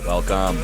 Welcome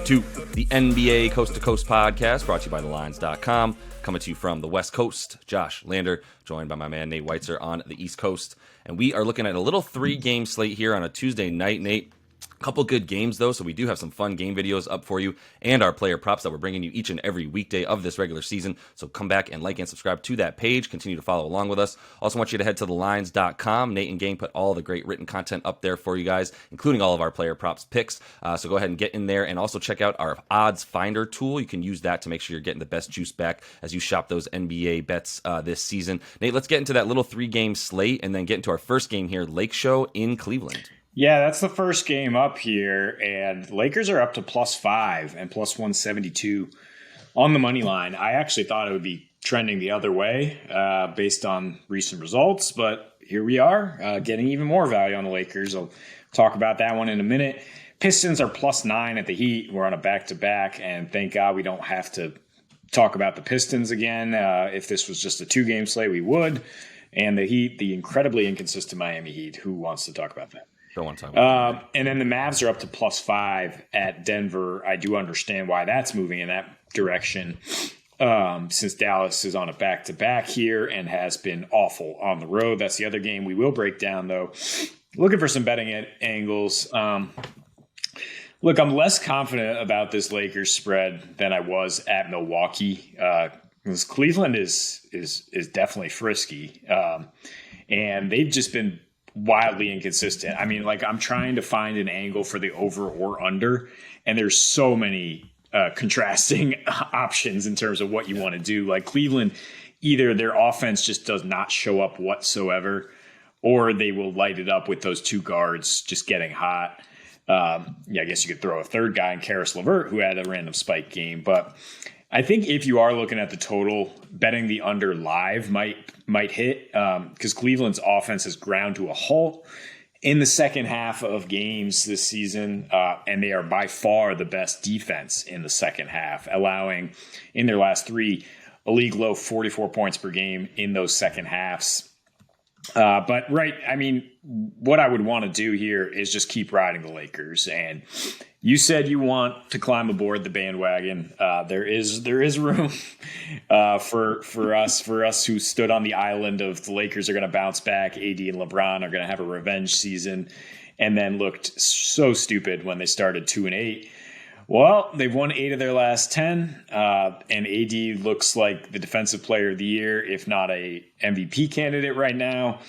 to the NBA Coast to Coast podcast, brought to you by thelines.com. Coming to you from the West Coast, Josh Lander, joined by my man Nate Weitzer on the East Coast. And we are looking at a little 3-game slate here on a Tuesday night, Nate. A couple good games, though, so we do have some fun game videos up for you and our player props that we're bringing you each and every weekday of this regular season. So come back and like and subscribe to that page. Continue to follow along with us. Also want you to head to thelines.com. Nate and gang put all the great written content up there for you guys, including all of our player props picks. So go ahead and get in there and also check out our odds finder tool. You can use that to make sure you're getting the best juice back as you shop those NBA bets this season. Nate, let's get into that little 3-game slate and then get into our first game here, Lake Show in Cleveland. Yeah, that's the first game up here, and Lakers are up to +5 and +172 on the money line. I actually thought it would be trending the other way based on recent results, but here we are getting even more value on the Lakers. I'll talk about that one in a minute. Pistons are +9 at the Heat. We're on a back-to-back, and thank God we don't have to talk about the Pistons again. If this was just a 2-game slate, we would. And the Heat, the incredibly inconsistent Miami Heat. Who wants to talk about that? Don't want to talk about that. And then the Mavs are up to +5 at Denver. I do understand why that's moving in that direction since Dallas is on a back-to-back here and has been awful on the road. That's the other game we will break down, though. Looking for some betting angles. Look, I'm less confident about this Lakers spread than I was at Milwaukee. Because Cleveland is definitely frisky. And they've just been wildly inconsistent. I mean, like, I'm trying to find an angle for the over or under, and there's so many contrasting options in terms of what you want to do. Like Cleveland, either their offense just does not show up whatsoever, or they will light it up with those two guards just getting hot. I guess you could throw a third guy in Karis LeVert, who had a random spike game. But I think if you are looking at the total, betting the under live might hit because Cleveland's offense has ground to a halt in the second half of games this season, and they are by far the best defense in the second half, allowing in their last 3 a league low 44 points per game in those second halves. But what I would want to do here is just keep riding the Lakers. And you said you want to climb aboard the bandwagon. There is room for us who stood on the island of the Lakers are going to bounce back. AD and LeBron are going to have a revenge season, and then looked so stupid when they started 2-8. Well, they've won 8 of their last 10, and AD looks like the defensive player of the year, if not a MVP candidate right now.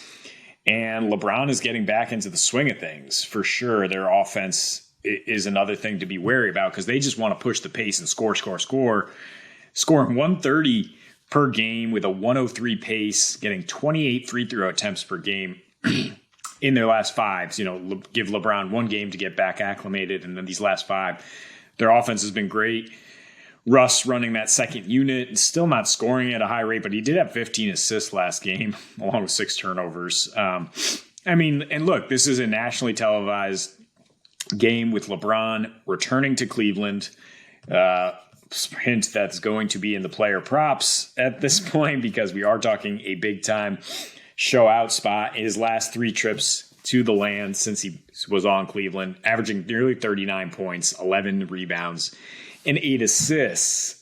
And LeBron is getting back into the swing of things for sure. Their offense is another thing to be wary about because they just want to push the pace and scoring 130 per game with a 103 pace, getting 28 free throw attempts per game in their last 5. Give LeBron 1 game to get back acclimated, and then these last 5. Their offense has been great. Russ running that second unit and still not scoring at a high rate, but he did have 15 assists last game, along with 6 turnovers. And look, this is a nationally televised game with LeBron returning to Cleveland. Hint that's going to be in the player props at this point because we are talking a big-time show-out spot. In his last 3 trips to the land since he was on Cleveland, averaging nearly 39 points, 11 rebounds, and 8 assists.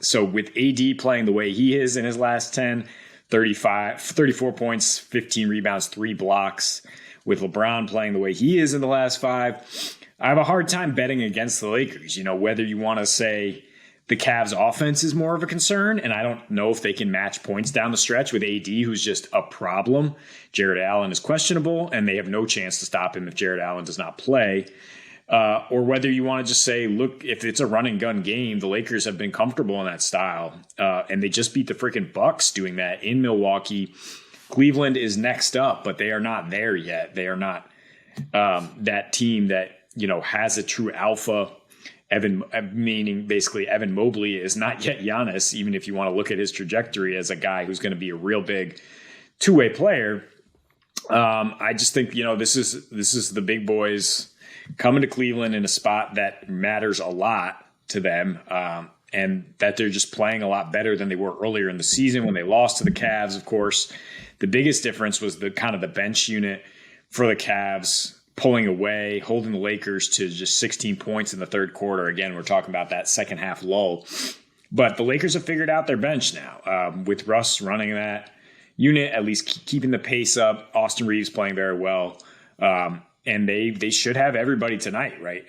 So with AD playing the way he is in his last 10, 34 points, 15 rebounds, 3 blocks. With LeBron playing the way he is in the last 5, I have a hard time betting against the Lakers. Whether you want to say the Cavs offense is more of a concern, and I don't know if they can match points down the stretch with AD, who's just a problem. Jared Allen is questionable, and they have no chance to stop him if Jared Allen does not play. Or whether you want to just say, look, if it's a run and gun game, the Lakers have been comfortable in that style, and they just beat the freaking Bucks doing that in Milwaukee. Cleveland is next up, but they are not there yet. They are not that team that has a true alpha. Meaning basically Evan Mobley is not yet Giannis, even if you want to look at his trajectory as a guy who's going to be a real big two-way player. I just think, this is the big boys coming to Cleveland in a spot that matters a lot to them, and that they're just playing a lot better than they were earlier in the season when they lost to the Cavs. Of course, the biggest difference was the bench unit for the Cavs. pulling away, holding the Lakers to just 16 points in the third quarter. Again, we're talking about that second half lull. But the Lakers have figured out their bench now with Russ running that unit, at least keeping the pace up. Austin Reeves playing very well. And they should have everybody tonight, right?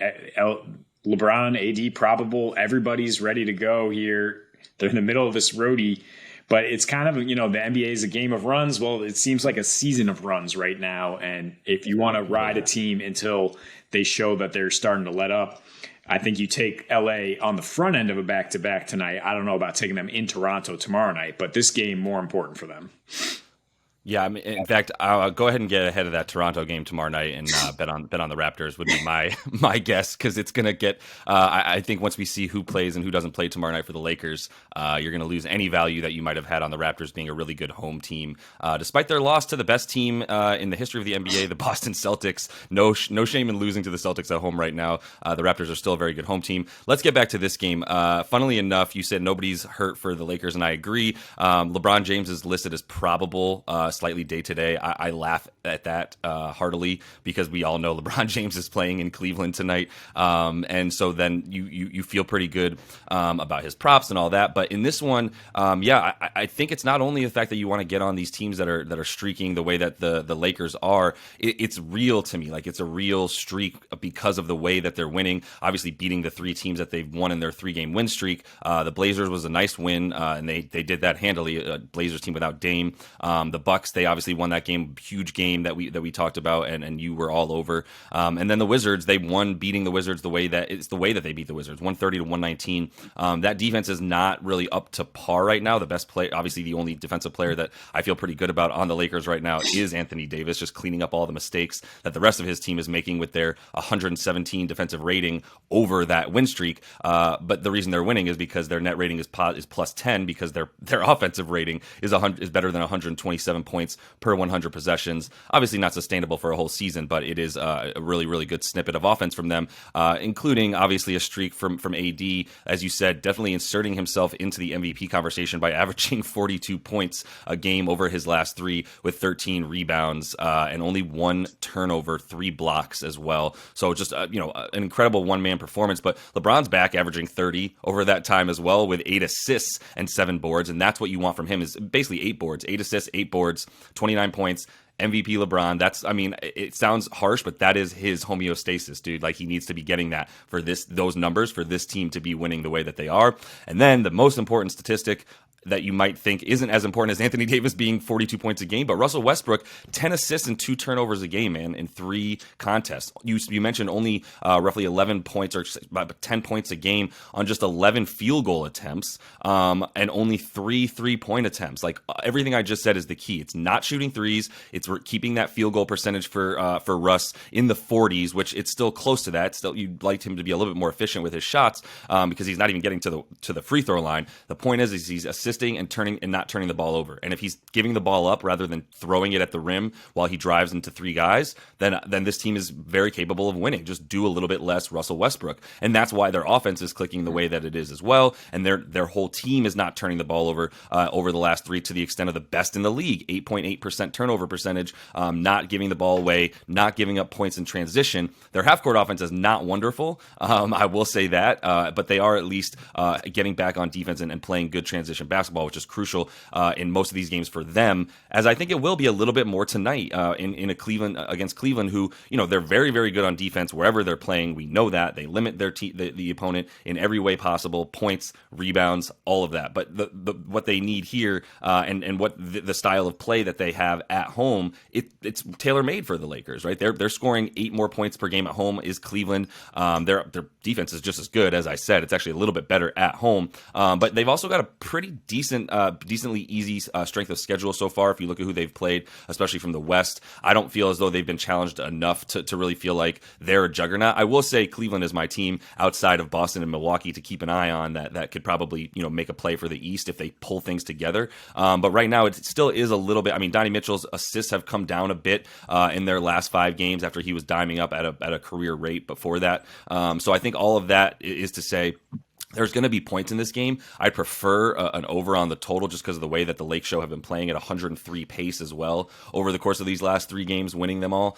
LeBron, AD probable. Everybody's ready to go here. They're in the middle of this roadie. But it's kind of, the NBA is a game of runs. Well, it seems like a season of runs right now. And if you want to ride a team until they show that they're starting to let up, I think you take LA on the front end of a back-to-back tonight. I don't know about taking them in Toronto tomorrow night, but this game more important for them. Yeah, I mean, in fact, I'll go ahead and get ahead of that Toronto game tomorrow night and bet on the Raptors would be my guess, because it's going to get. I think once we see who plays and who doesn't play tomorrow night for the Lakers, you're going to lose any value that you might have had on the Raptors being a really good home team, despite their loss to the best team in the history of the NBA, the Boston Celtics. No shame in losing to the Celtics at home right now. The Raptors are still a very good home team. Let's get back to this game. Funnily enough, you said nobody's hurt for the Lakers, and I agree. LeBron James is listed as probable. Slightly day-to-day. I laugh at that heartily, because we all know LeBron James is playing in Cleveland tonight, and so then you feel pretty good about his props and all that. But in this one, I think it's not only the fact that you want to get on these teams that are streaking the way that the Lakers are. It's real to me. Like, it's a real streak because of the way that they're winning. Obviously, beating the 3 teams that they've won in their 3-game win streak. The Blazers was a nice win, and they did that handily. Blazers team without Dame. The Bucks, they obviously won that game, huge game that we talked about, and you were all over. And then the Wizards, they won beating the Wizards the way that they beat the Wizards, 130 to 119. That defense is not really up to par right now. The best player, obviously the only defensive player that I feel pretty good about on the Lakers right now is Anthony Davis, just cleaning up all the mistakes that the rest of his team is making with their 117 defensive rating over that win streak. But the reason they're winning is because their net rating is plus 10, because their offensive rating is better than 127 points per 100 possessions. Obviously not sustainable for a whole season, but it is a really, really good snippet of offense from them, including obviously a streak from AD, as you said, definitely inserting himself into the MVP conversation by averaging 42 points a game over his last 3 with 13 rebounds and only 1 turnover, 3 blocks as well. So just an incredible one-man performance. But LeBron's back, averaging 30 over that time as well, with 8 assists and 7 boards, and that's what you want from him, is basically 8 boards, 8 assists, 8 boards, 29 points. MVP LeBron. It sounds harsh, but that is his homeostasis, dude. Like, he needs to be getting that for those numbers for this team to be winning the way that they are. And then the most important statistic that you might think isn't as important as Anthony Davis being 42 points a game, but Russell Westbrook, 10 assists and 2 turnovers a game, man, in 3 contests. You mentioned only roughly 11 points or about 10 points a game on just 11 field goal attempts, and only 3 3-point attempts. Like, everything I just said is the key. It's not shooting threes. It's keeping that field goal percentage for Russ in the 40s, which it's still close to that. Still, you'd like him to be a little bit more efficient with his shots, because he's not even getting to the free throw line. The point is he's assisting and not turning the ball over. And if he's giving the ball up rather than throwing it at the rim while he drives into 3 guys, then this team is very capable of winning. Just do a little bit less Russell Westbrook. And that's why their offense is clicking the way that it is as well. And their whole team is not turning the ball over the last 3 to the extent of the best in the league. 8.8% turnover percentage, not giving the ball away, not giving up points in transition. Their half-court offense is not wonderful. I will say that, but they are at least getting back on defense and playing good transition basketball, which is crucial in most of these games for them, as I think it will be a little bit more tonight in a Cleveland against Cleveland, who they're very, very good on defense wherever they're playing. We know that they limit the opponent in every way possible, points, rebounds, all of that. But what they need here and what the style of play that they have at home, it's tailor made for the Lakers, right? They're scoring 8 more points per game at home is Cleveland. Their defense is just as good, as I said. It's actually a little bit better at home, but they've also got a pretty decently easy strength of schedule so far. If you look at who they've played, especially from the West, I don't feel as though they've been challenged enough to really feel like they're a juggernaut. I will say Cleveland is my team outside of Boston and Milwaukee to keep an eye on that could probably make a play for the East if they pull things together. But right now it still is a little bit. I mean, Donnie Mitchell's assists have come down a bit in their last 5 games after he was diming up at a career rate before that. So I think all of that is to say, There's going to be points in this game. I prefer an over on the total just because of the way that the Lake Show have been playing at 103 pace as well over the course of these last 3 games, winning them all.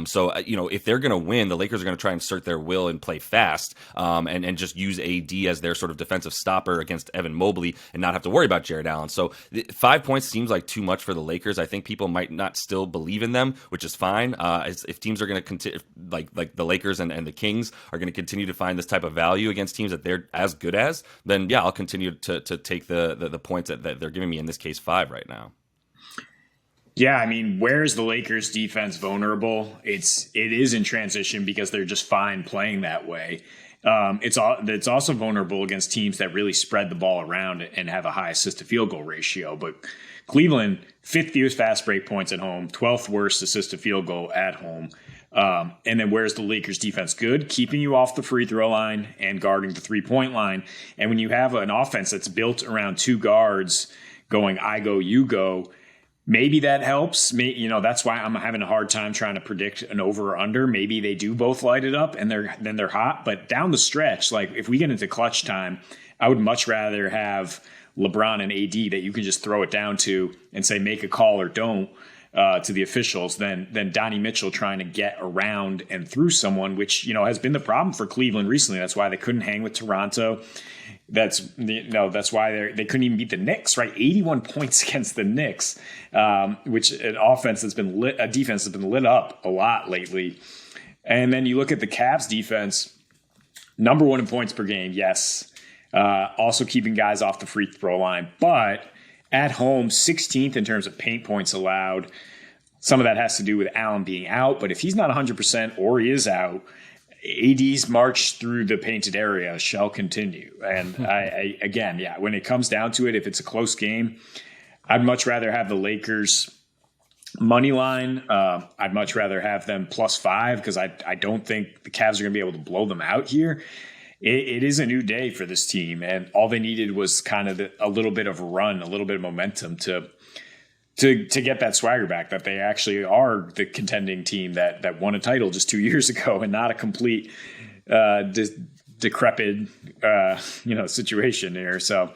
So if they're going to win, the Lakers are going to try and assert their will and play fast and just use AD as their sort of defensive stopper against Evan Mobley and not have to worry about Jared Allen. So 5 points seems like too much for the Lakers. I think people might not still believe in them, which is fine. If teams are going to continue, like the Lakers and the Kings are going to continue to find this type of value against teams that they're as good as, then yeah, I'll continue to take the points that they're giving me, in this case 5 right now. Yeah, I mean, where is the Lakers defense vulnerable? It is in transition because they're just fine playing that way. It's also vulnerable against teams that really spread the ball around and have a high assist to field goal ratio. But Cleveland, 5th fewest fast break points at home, 12th worst assist to field goal at home. And then where's the Lakers defense good? Keeping you off the free throw line and guarding the 3-point line. And when you have an offense that's built around 2 guards going, I go, you go, maybe that helps. That's why I'm having a hard time trying to predict an over or under. Maybe they do both light it up and they're hot. But down the stretch, like if we get into clutch time, I would much rather have LeBron and AD that you can just throw it down to and say make a call or don't. To the officials than Donnie Mitchell trying to get around and through someone, which has been the problem for Cleveland recently. That's why they couldn't hang with Toronto. That's why they couldn't even beat the Knicks. Right, 81 points against the Knicks, which a defense has been lit up a lot lately. And then you look at the Cavs defense, number 1 in points per game. Yes, also keeping guys off the free throw line, but at home, 16th in terms of paint points allowed. Some of that has to do with Allen being out, but if he's not 100% or he is out, AD's march through the painted area shall continue. And when it comes down to it, if it's a close game, I'd much rather have the Lakers money line. I'd much rather have them +5 because I don't think the Cavs are going to be able to blow them out here. It is a new day for this team, and all they needed was kind of a little bit of a run, a little bit of momentum to get that swagger back, that they actually are the contending team that won a title just 2 years ago and not a complete decrepit situation there. So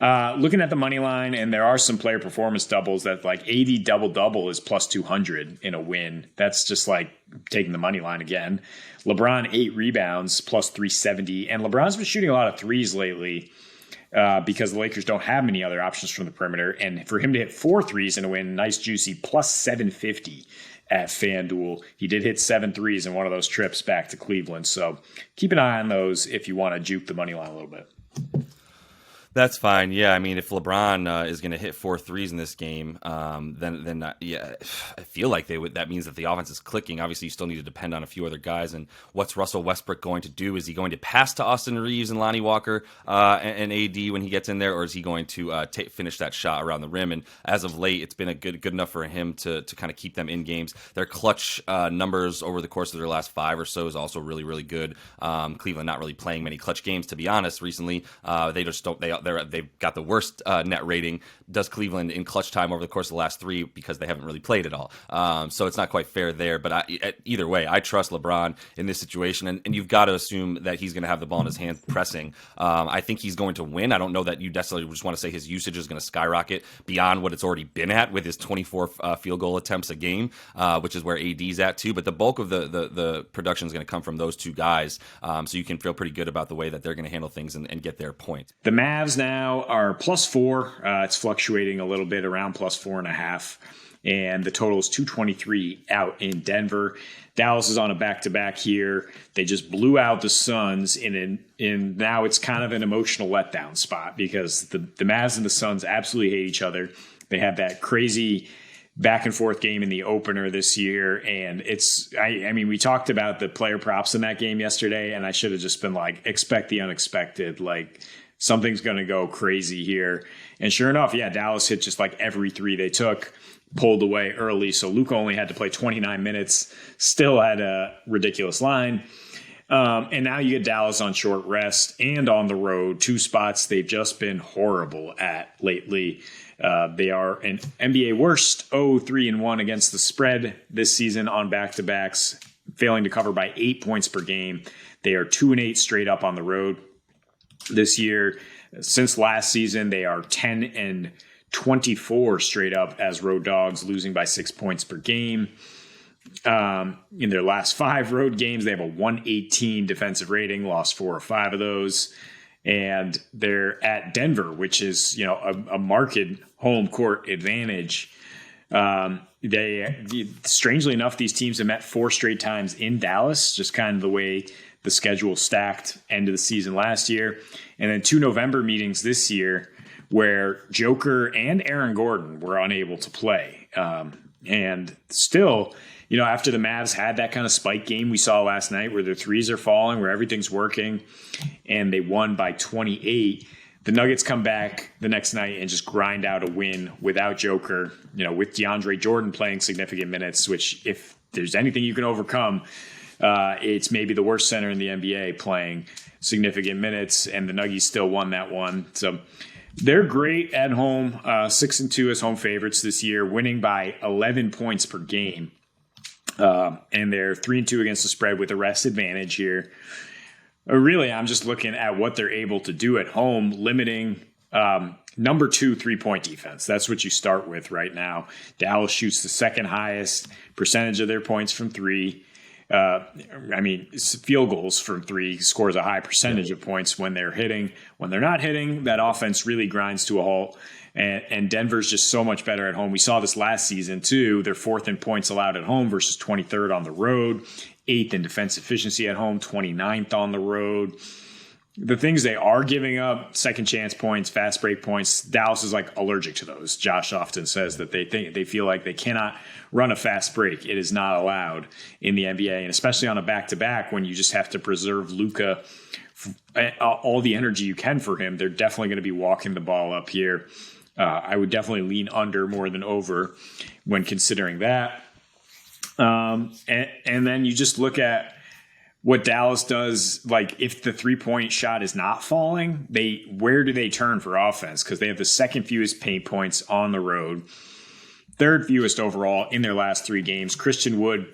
looking at the money line, and there are some player performance doubles that like AD double is +200 in a win. That's just like taking the money line again. LeBron 8 rebounds +370, and LeBron's been shooting a lot of threes lately because the Lakers don't have many other options from the perimeter. And for him to hit 4 threes in a win, nice juicy +750 at FanDuel. He did hit 7 threes in one of those trips back to Cleveland. So keep an eye on those if you want to juke the money line a little bit. That's fine. Yeah, I mean, if LeBron is going to hit 4 threes in this game, then I feel like that means that the offense is clicking. Obviously, you still need to depend on a few other guys. And what's Russell Westbrook going to do? Is he going to pass to Austin Reeves and Lonnie Walker and AD when he gets in there, or is he going to finish that shot around the rim? And as of late, it's been good enough for him to kind of keep them in games. Their clutch numbers over the course of their last 5 or so is also really, really good. Cleveland not really playing many clutch games, to be honest. Recently, they just don't. They've got the worst net rating. Does Cleveland in clutch time over the course of the last 3 because they haven't really played at all. So it's not quite fair there. But either way, I trust LeBron in this situation. And you've got to assume that he's going to have the ball in his hand pressing. I think he's going to win. I don't know that you necessarily just want to say his usage is going to skyrocket beyond what it's already been at with his 24 field goal attempts a game, which is where AD's at too. But the bulk of the production is going to come from those 2 guys. So you can feel pretty good about the way that they're going to handle things and get their points. The Mavs now are +4. It's fluctuating a little bit around +4.5. And the total is 223 out in Denver. Dallas is on a back-to-back here. They just blew out the Suns in now it's kind of an emotional letdown spot because the Mavs and the Suns absolutely hate each other. They had that crazy back and forth game in the opener this year. And I mean, we talked about the player props in that game yesterday, and I should have just been like, expect the unexpected. Like, something's going to go crazy here. And sure enough, yeah, Dallas hit just like every 3 they took, pulled away early. So Luka only had to play 29 minutes, still had a ridiculous line. And now you get Dallas on short rest and on the road, 2 spots they've just been horrible at lately. They are an NBA worst 0-3-1 against the spread this season on back-to-backs, failing to cover by 8 points per game. They are 2-8 straight up on the road. this year. Since last season, they are 10-24 straight up as road dogs, losing by 6 points per game. In their last 5 road games, they have a 118 defensive rating, lost 4 or 5 of those. And they're at Denver, which is, a marked home court advantage. Strangely enough, these teams have met 4 straight times in Dallas, just kind of the way the schedule stacked end of the season last year. And then 2 November meetings this year where Joker and Aaron Gordon were unable to play. And still, after the Mavs had that kind of spike game we saw last night where their threes are falling, where everything's working, and they won by 28, the Nuggets come back the next night and just grind out a win without Joker, with DeAndre Jordan playing significant minutes, which if there's anything you can overcome, it's maybe the worst center in the NBA playing significant minutes, and the Nuggets still won that one. So they're great at home, 6-2 as home favorites this year, winning by 11 points per game. And they're 3-2 against the spread with a rest advantage here. Really, I'm just looking at what they're able to do at home, limiting number 2 3-point defense. That's what you start with right now. Dallas shoots the second highest percentage of their points from 3. Field goals from 3, scores a high percentage of points when they're hitting. When they're not hitting, that offense really grinds to a halt. And Denver's just so much better at home. We saw this last season, too. They're 4th in points allowed at home versus 23rd on the road, 8th in defense efficiency at home, 29th on the road. The things they are giving up, second chance points, fast break points, Dallas is like allergic to those. Josh often says that they feel like they cannot run a fast break. It is not allowed in the NBA, and especially on a back-to-back when you just have to preserve Luka, all the energy you can for him. They're definitely going to be walking the ball up here. I would definitely lean under more than over when considering that. And then you just look at what Dallas does, like if the 3-point shot is not falling, where do they turn for offense? Because they have the second fewest paint points on the road, third fewest overall in their last 3 games. Christian Wood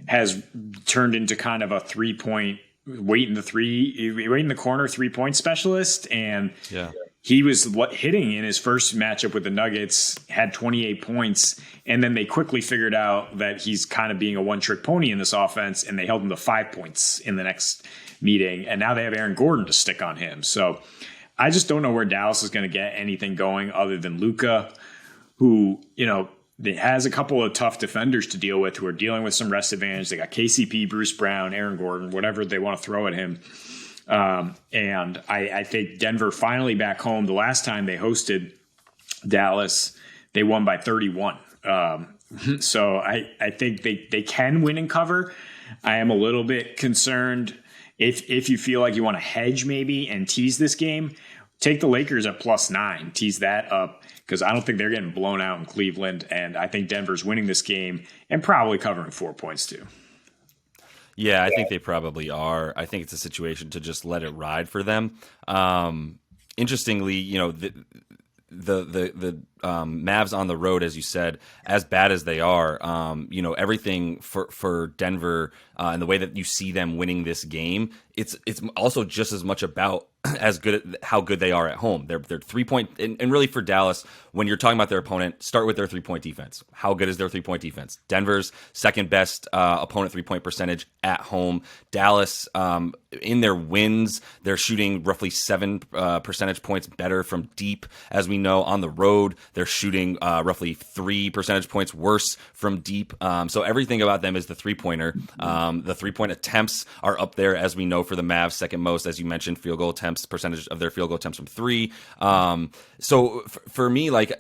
has turned into kind of a 3-point wait in the corner 3-point specialist, and he was hitting in his first matchup with the Nuggets, had 28 points, and then they quickly figured out that he's kind of being a one-trick pony in this offense, and they held him to 5 points in the next meeting, and now they have Aaron Gordon to stick on him. So I just don't know where Dallas is going to get anything going other than Luka, who, has a couple of tough defenders to deal with who are dealing with some rest advantage. They got KCP, Bruce Brown, Aaron Gordon, whatever they want to throw at him. And I think Denver finally back home. The last time they hosted Dallas, they won by 31. So I think they can win and cover. I am a little bit concerned if you feel like you want to hedge maybe and tease this game, take the Lakers at +9, tease that up, because I don't think they're getting blown out in Cleveland. And I think Denver's winning this game and probably covering 4 points too. Yeah, I think they probably are. I think it's a situation to just let it ride for them. Interestingly, the Mavs on the road, as you said, as bad as they are, everything for Denver and the way that you see them winning this game, it's also just as much about how good they are at home. They're 3-point, and really for Dallas, when you're talking about their opponent, start with their 3-point defense. How good is their 3-point defense? Denver's second best opponent 3-point percentage at home. Dallas, in their wins, they're shooting roughly 7 percentage points better from deep. As we know, on the road, they're shooting roughly 3 percentage points worse from deep. So everything about them is the 3-pointer. The 3-point attempts are up there, as we know, for the Mavs, second most, as you mentioned, field goal attempts, percentage of their field goal attempts from 3. So for me, like,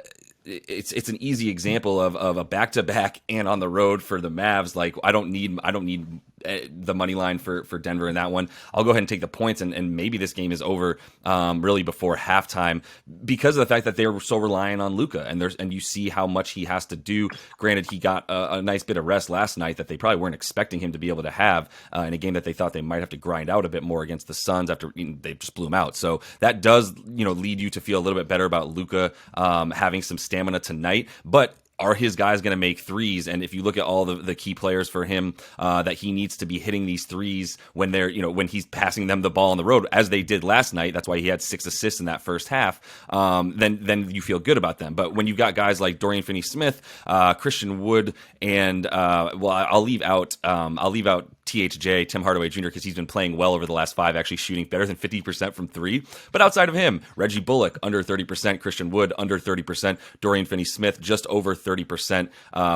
it's an easy example of a back-to-back and on the road for the Mavs. Like, I don't need the money line for Denver in that one. I'll go ahead and take the points, and maybe this game is over really before halftime because of the fact that they were so reliant on Luka, and you see how much he has to do. Granted, he got a nice bit of rest last night that they probably weren't expecting him to be able to have in a game that they thought they might have to grind out a bit more against the Suns after they just blew him out. So that does lead you to feel a little bit better about Luka having some stamina tonight, but are his guys going to make threes? And if you look at all the key players for him that he needs to be hitting these threes when they're, when he's passing them the ball on the road, as they did last night, that's why he had 6 assists in that first half, then you feel good about them. But when you've got guys like Dorian Finney-Smith, Christian Wood, and I'll leave out THJ, Tim Hardaway Jr., because he's been playing well over the last 5, actually shooting better than 50% from 3. But outside of him, Reggie Bullock, under 30%, Christian Wood, under 30%, Dorian Finney-Smith, just over 30%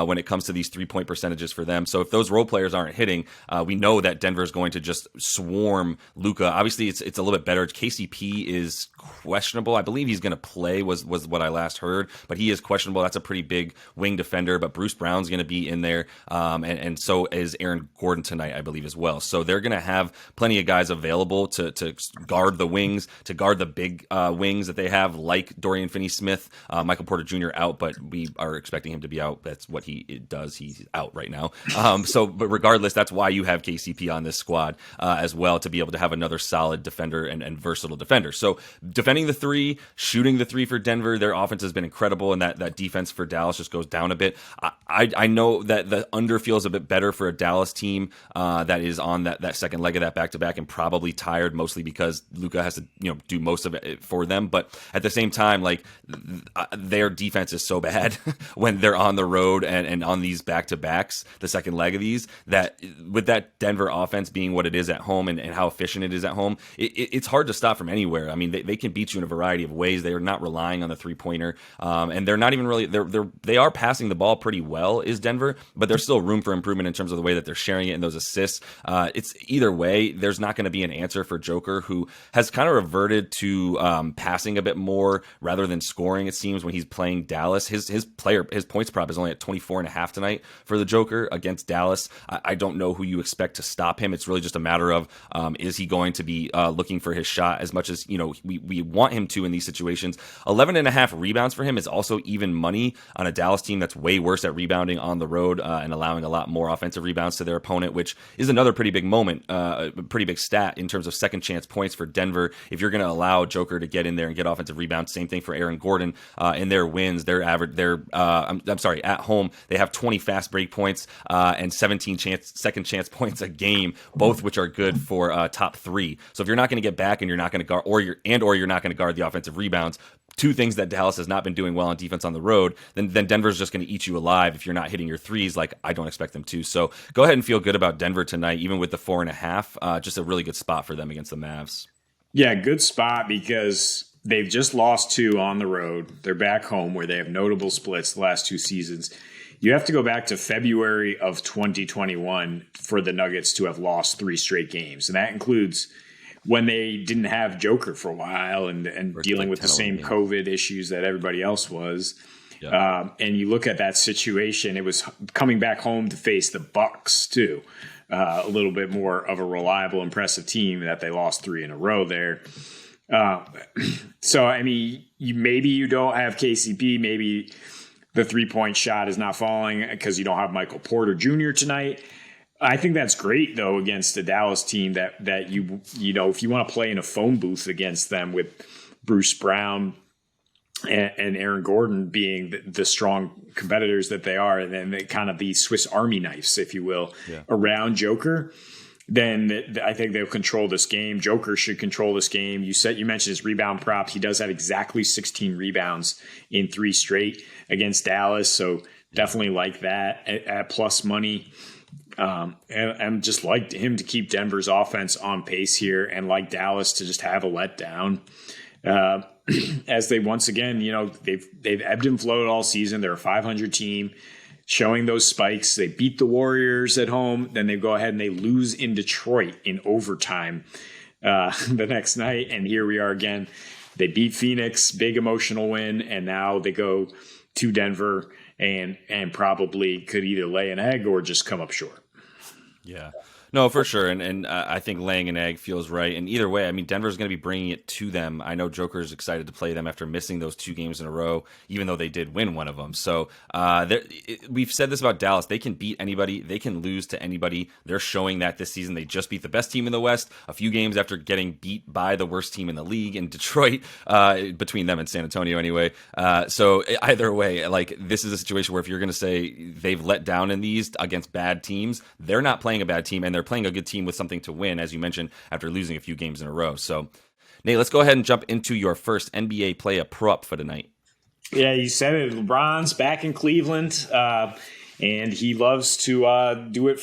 when it comes to these 3-point percentages for them. So if those role players aren't hitting, we know that Denver is going to just swarm Luka. Obviously, it's a little bit better. KCP is questionable. I believe he's going to play, was what I last heard, but he is questionable. That's a pretty big wing defender, but Bruce Brown's going to be in there, and so is Aaron Gordon tonight, I believe, as well. So they're going to have plenty of guys available to guard the wings, to guard the big wings that they have, like Dorian Finney-Smith. Michael Porter Jr. out, but we are expecting him to be out. That's what he does. He's out right now. But regardless, that's why you have KCP on this squad as well, to be able to have another solid defender and versatile defender. So defending the 3, shooting the 3 for Denver, their offense has been incredible, and that defense for Dallas just goes down a bit. I know that the under feels a bit better for a Dallas team that is on that second leg of that back-to-back and probably tired, mostly because Luka has to do most of it for them. But at the same time, like, their defense is so bad when they're on the road and on these back-to-backs, the second leg of these, that with that Denver offense being what it is at home and how efficient it is at home, it's hard to stop from anywhere. I mean, they can beat you in a variety of ways. They are not relying on the three-pointer, and they're not even really, they are passing the ball pretty well, is Denver, but there's still room for improvement in terms of the way that they're sharing it and those assists. It's either way, there's not going to be an answer for Joker, who has kind of reverted to passing a bit more rather than scoring, it seems, when he's playing Dallas. His points prop is only at 24.5 tonight for the Joker against Dallas. I don't know who you expect to stop him. It's really just a matter of is he going to be looking for his shot as much as we want him to in these situations. 11.5 rebounds for him is also even money on a Dallas team that's way worse at rebounding on the road and allowing a lot more offensive rebounds to their opponent, which is another pretty big moment, a pretty big stat in terms of second chance points for Denver. If you're going to allow Joker to get in there and get offensive rebounds, same thing for Aaron Gordon in their wins. At home they have 20 fast break points and 17 second chance points a game, both which are good for top 3. So if you're not going to get back and you're not going to guard, or you're not going to guard the offensive rebounds, 2 things that Dallas has not been doing well on defense on the road, then Denver's just going to eat you alive if you're not hitting your threes, like I don't expect them to. So go ahead and feel good about Denver tonight, even with the 4.5. Just a really good spot for them against the Mavs. Yeah, good spot, because they've just lost 2 on the road. They're back home where they have notable splits the last 2 seasons. You have to go back to February of 2021 for the Nuggets to have lost 3 straight games. And that includes when they didn't have Joker for a while and dealing with the same COVID issues that everybody else was. Yeah. And you look at that situation, it was coming back home to face the Bucks too. A little bit more of a reliable, impressive team that they lost 3 in a row there. So, I mean, maybe you don't have KCP. Maybe the 3-point shot is not falling because you don't have Michael Porter Jr. tonight. I think that's great, though, against a Dallas team that if you want to play in a phone booth against them with Bruce Brown and Aaron Gordon being the strong competitors that they are, and then kind of the Swiss Army knives, if you will, around Joker, then I think they'll control this game. Joker should control this game. You mentioned his rebound prop. He does have exactly 16 rebounds in 3 straight against Dallas, so definitely like that at plus money. And just like him to keep Denver's offense on pace here, and like Dallas to just have a letdown. As they once again, they've ebbed and flowed all season. They're a 500 team, showing those spikes. They beat the Warriors at home, then they go ahead and they lose in Detroit in overtime the next night. And here we are again. They beat Phoenix, big emotional win, and now they go to Denver and probably could either lay an egg or just come up short. Yeah. No, for sure, and I think laying an egg feels right. And either way, I mean, Denver's going to be bringing it to them. I know Joker's excited to play them after missing those 2 games in a row, even though they did win one of them. So we've said this about Dallas: they can beat anybody, they can lose to anybody. They're showing that this season. They just beat the best team in the West a few games after getting beat by the worst team in the league in Detroit, between them and San Antonio, anyway. So either way, like this is a situation where if you're going to say they've let down in these against bad teams, they're not playing a bad team, and they're playing a good team with something to win, as you mentioned, after losing a few games in a row. So, Nate, let's go ahead and jump into your first NBA play a prop for tonight. Yeah, you said it. LeBron's back in Cleveland, and he loves to do it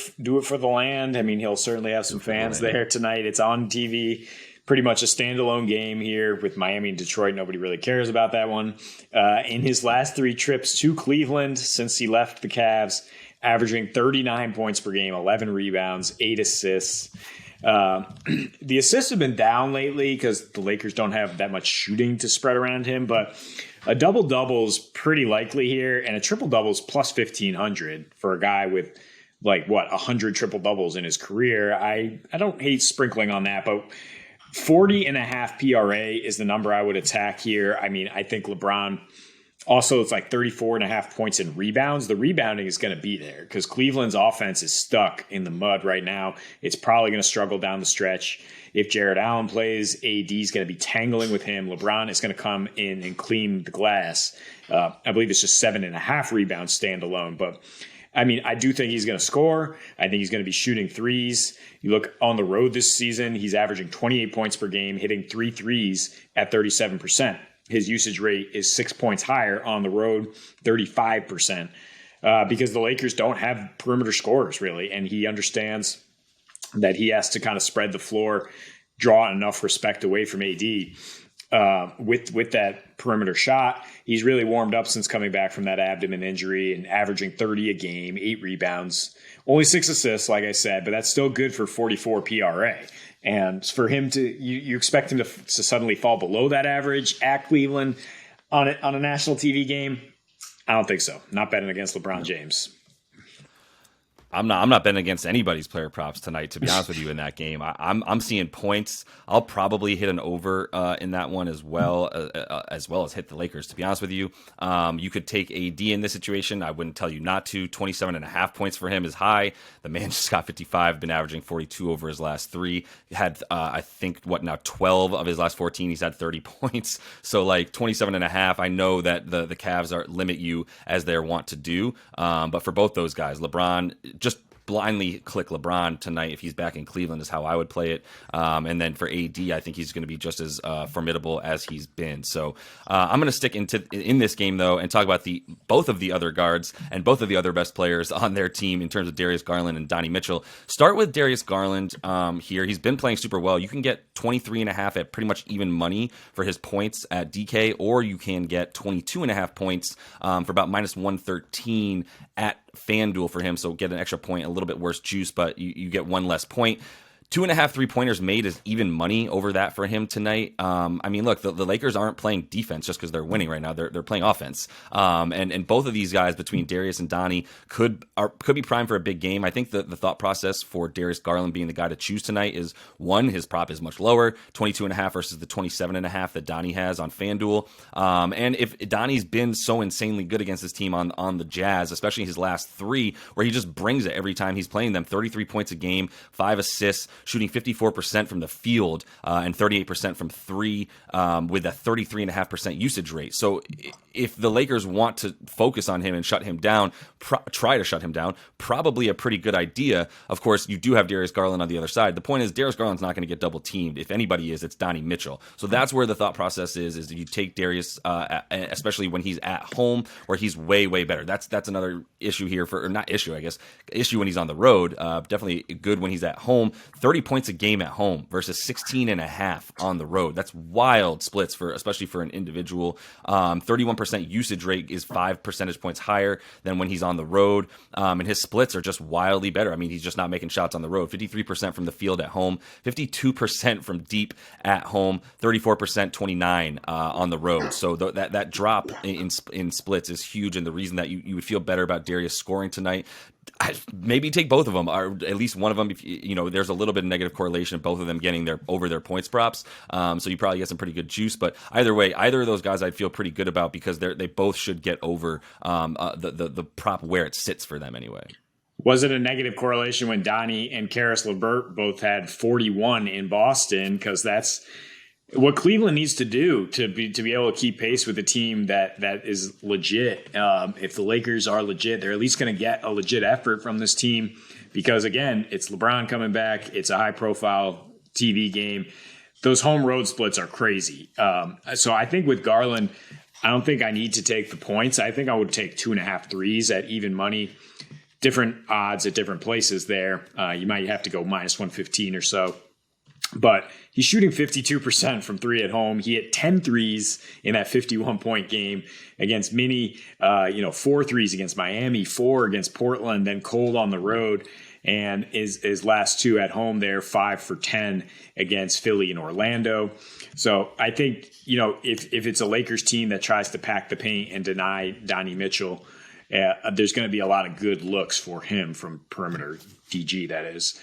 for the land. I mean, he'll certainly have some fans there tonight. It's on TV. Pretty much a standalone game here with Miami and Detroit. Nobody really cares about that one. In his last 3 trips to Cleveland since he left the Cavs, averaging 39 points per game, 11 rebounds, 8 assists. The assists have been down lately because the Lakers don't have that much shooting to spread around him, but a double-double is pretty likely here, and a triple-double is plus 1,500 for a guy with, 100 triple-doubles in his career. I don't hate sprinkling on that, but 40.5 PRA is the number I would attack here. I mean, I think LeBron also, it's like 34.5 points in rebounds. The rebounding is going to be there because Cleveland's offense is stuck in the mud right now. It's probably going to struggle down the stretch. If Jared Allen plays, AD is going to be tangling with him. LeBron is going to come in and clean the glass. I believe it's just 7.5 rebounds standalone. But, I mean, I do think he's going to score. I think he's going to be shooting threes. You look on the road this season, he's averaging 28 points per game, hitting 3 threes at 37%. His usage rate is 6 points higher on the road, 35%, because the Lakers don't have perimeter scorers, really. And he understands that he has to kind of spread the floor, draw enough respect away from AD with that perimeter shot. He's really warmed up since coming back from that abdomen injury and averaging 30 a game, 8 rebounds, only 6 assists, like I said, but that's still good for 44 PRA. And for him to, you expect him to suddenly fall below that average at Cleveland on a national TV game? I don't think so. Not betting against LeBron James. I'm not betting against anybody's player props tonight, to be honest with you, in that game. I'm seeing points. I'll probably hit an over in that one as well as hit the Lakers, to be honest with you. You could take AD in this situation. I wouldn't tell you not to. 27.5 points for him is high. The man just got 55, been averaging 42 over his last 3. He had, 12 of his last 14. He's had 30 points. So, 27.5. I know that the Cavs limit you as they want to do. But for both those guys, LeBron, just blindly click LeBron tonight if he's back in Cleveland is how I would play it. And then for AD, I think he's going to be just as formidable as he's been. So I'm going to stick in this game, though, and talk about both of the other guards and both of the other best players on their team in terms of Darius Garland and Donnie Mitchell. Start with Darius Garland here. He's been playing super well. You can get 23.5 at pretty much even money for his points at DK, or you can get 22.5 points for about minus 113 at FanDuel for him, so get an extra point, a little bit worse juice, but you get one less point. 2.5 3-pointers made is even money over that for him tonight. I mean, look, the Lakers aren't playing defense just because they're winning right now. They're playing offense. And both of these guys, between Darius and Donnie, could be primed for a big game. I think the thought process for Darius Garland being the guy to choose tonight is, one, his prop is much lower, 22.5 versus the 27.5 that Donnie has on FanDuel. And if Donnie's been so insanely good against this team on the Jazz, especially his last 3, where he just brings it every time he's playing them, 33 points a game, 5 assists, shooting 54% from the field and 38% from 3 with a 33.5% usage rate. So if the Lakers want to focus on him and shut him down, try to shut him down, probably a pretty good idea. Of course, you do have Darius Garland on the other side. The point is, Darius Garland's not going to get double teamed. If anybody is, it's Donnie Mitchell. So that's where the thought process is you take Darius, especially when he's at home, where he's way, way better. That's another issue here issue when he's on the road. Definitely good when he's at home. 30 points a game at home versus 16.5 on the road. That's wild splits especially for an individual. 31% usage rate is 5 percentage points higher than when he's on the road. And his splits are just wildly better. I mean, he's just not making shots on the road. 53% from the field at home, 52% from deep at home, 34%, 29 on the road. So that drop in splits is huge, and the reason that you would feel better about Darius scoring tonight. maybe take both of them, or at least one of them. If there's a little bit of negative correlation of both of them getting over their points props, so you probably get some pretty good juice. But either way, either of those guys I'd feel pretty good about because they both should get over the prop where it sits for them anyway. Was it a negative correlation when Donnie and Karis LeVert both had 41 in Boston? Because that's what Cleveland needs to do to be able to keep pace with a team that is legit. If the Lakers are legit, they're at least going to get a legit effort from this team because, again, it's LeBron coming back. It's a high-profile TV game. Those home road splits are crazy. So I think with Garland, I don't think I need to take the points. I think I would take 2.5 threes at even money. Different odds at different places there. You might have to go minus 115 or so. But he's shooting 52% from three at home. He hit 10 threes in that 51-point game against Minnie, 4 threes against Miami, 4 against Portland, then cold on the road. And his last 2 at home there, 5 for 10 against Philly and Orlando. So I think, if it's a Lakers team that tries to pack the paint and deny Donnie Mitchell, there's going to be a lot of good looks for him from perimeter, DG that is.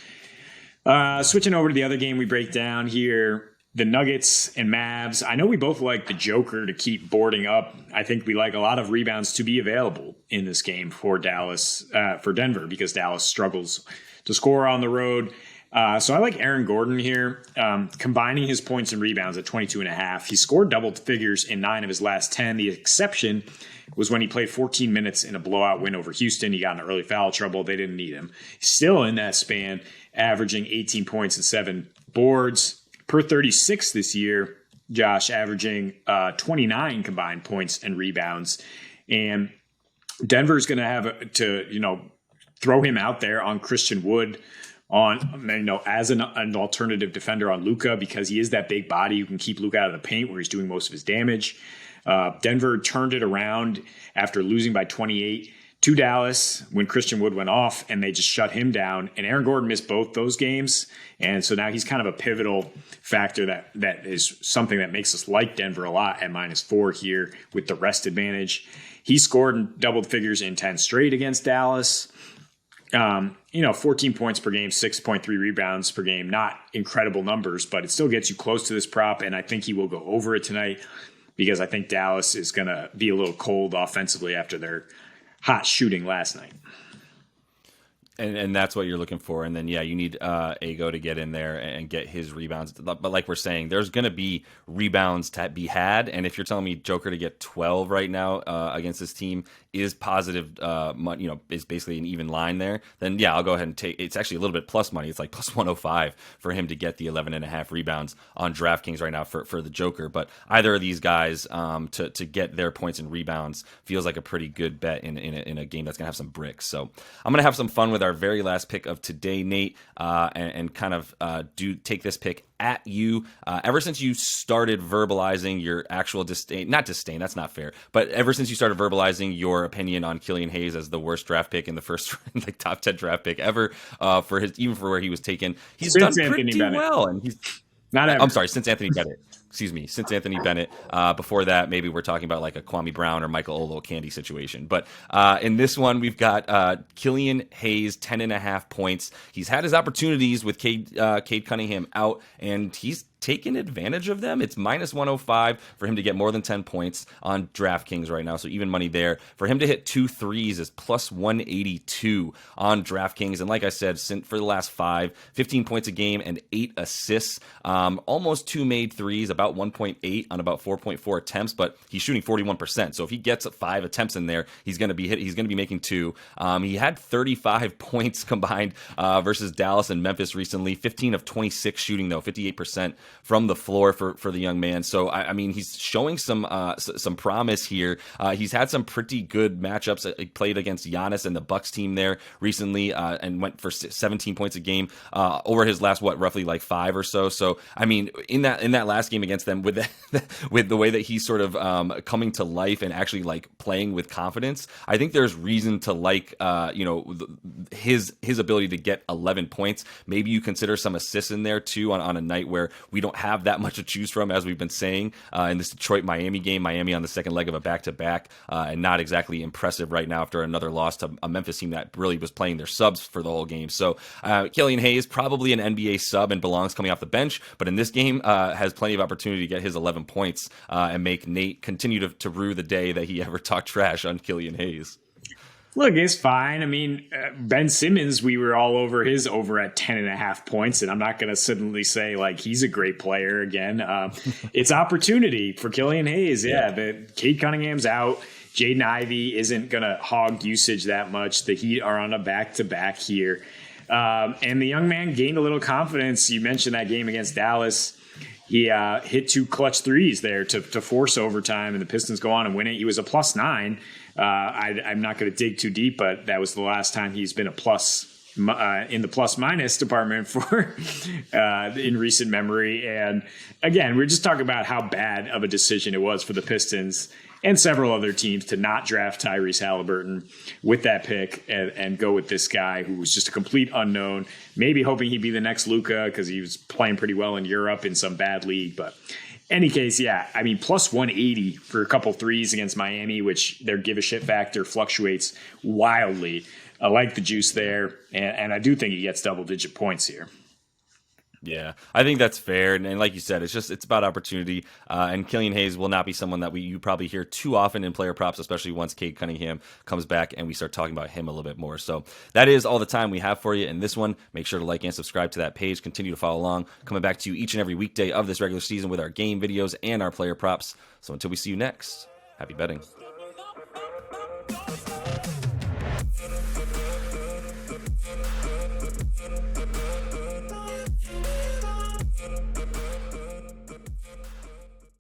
Switching over to the other game we break down here, the Nuggets and Mavs. I know we both like the Joker to keep boarding up. I think we like a lot of rebounds to be available in this game for Denver, because Dallas struggles to score on the road. So I like Aaron Gordon here, combining his points and rebounds at 22.5. He scored double figures in 9 of his last 10. The exception was when he played 14 minutes in a blowout win over Houston. He got in early foul trouble. They didn't need him. Still in that span, averaging 18 points and 7 boards per 36 this year. Josh averaging 29 combined points and rebounds. And Denver's going to have to, throw him out there on Christian Wood as an alternative defender on Luka, because he is that big body who can keep Luka out of the paint where he's doing most of his damage. Denver turned it around after losing by 28 to Dallas when Christian Wood went off, and they just shut him down. And Aaron Gordon missed both those games. And so now he's kind of a pivotal factor that is something that makes us like Denver a lot at -4 here with the rest advantage. He scored in double figures in 10 straight against Dallas. 14 points per game, 6.3 rebounds per game. Not incredible numbers, but it still gets you close to this prop. And I think he will go over it tonight, because I think Dallas is going to be a little cold offensively after their hot shooting last night. And that's what you're looking for. And then, you need Ago to get in there and get his rebounds. But like we're saying, there's going to be rebounds to be had. And if you're telling me Joker to get 12 right now against this team is positive, is basically an even line there, then I'll go ahead and take. It's actually a little bit plus money. It's like plus 105 for him to get the 11.5 rebounds on DraftKings right now for the Joker. But either of these guys to get their points and rebounds feels like a pretty good bet in a game that's gonna have some bricks. So I'm gonna have some fun with our very last pick of today, Nate, and kind of take this pick at you. Ever since you started verbalizing your actual disdain, that's not fair, but ever since you started verbalizing your opinion on Killian Hayes as the worst draft pick in the first top 10 draft pick ever, for where he was taken, he's done pretty well. And he's not ever. I'm sorry, since Anthony Bennett. Since Anthony Bennett. Before that, maybe we're talking about like a Kwame Brown or Michael Olowokandi situation. But in this one, we've got Killian Hayes, 10.5 points. He's had his opportunities with Cade Cunningham out, and he's taking advantage of them. It's minus 105 for him to get more than 10 points on DraftKings right now, so even money there. For him to hit 2 threes is plus 182 on DraftKings. And like I said, for the last 15 points a game and 8 assists, almost 2 made threes, about 1.8 on about 4.4 attempts, but he's shooting 41%. So if he gets 5 attempts in there, he's going to be making 2. He had 35 points combined versus Dallas and Memphis recently, 15 of 26 shooting though, 58% from the floor for the young man. So I mean, he's showing some promise here. He's had some pretty good matchups. He played against Giannis and the Bucks team there recently, and went for 17 points a game over his last roughly like 5 or so. So I mean, in that last game against them with with the way that he's sort of coming to life and actually like playing with confidence. I think there's reason to like his ability to get 11 points. Maybe you consider some assists in there too on a night where we don't have that much to choose from, as we've been saying in this Detroit-Miami game. Miami on the second leg of a back-to-back and not exactly impressive right now after another loss to a Memphis team that really was playing their subs for the whole game. So Killian Hayes, probably an NBA sub and belongs coming off the bench, but in this game has plenty of opportunity to get his 11 points and make Nate continue to rue the day that he ever talked trash on Killian Hayes. Look, it's fine. I mean, Ben Simmons, we were all over his over at 10.5 points, and I'm not going to suddenly say like he's a great player again. It's opportunity for Killian Hayes. Yeah, Cade Cunningham's out. Jaden Ivey isn't going to hog usage that much. The Heat are on a back-to-back here. And the young man gained a little confidence. You mentioned that game against Dallas. He hit 2 clutch threes there to force overtime, and the Pistons go on and win it. He was a +9. I'm not going to dig too deep, but that was the last time he's been a plus in the plus-minus department for in recent memory. And again, we're just talking about how bad of a decision it was for the Pistons and several other teams to not draft Tyrese Halliburton with that pick and go with this guy who was just a complete unknown, maybe hoping he'd be the next Luka because he was playing pretty well in Europe in some bad league. But any case, yeah, I mean, plus 180 for a couple threes against Miami, which their give a shit factor fluctuates wildly. I like the juice there, and I do think he gets double-digit points here. Yeah, I think that's fair. And like you said, it's about opportunity. And Killian Hayes will not be someone that you probably hear too often in player props, especially once Cade Cunningham comes back and we start talking about him a little bit more. So that is all the time we have for you in this one. Make sure to like and subscribe to that page. Continue to follow along. Coming back to you each and every weekday of this regular season with our game videos and our player props. So until we see you next, happy betting.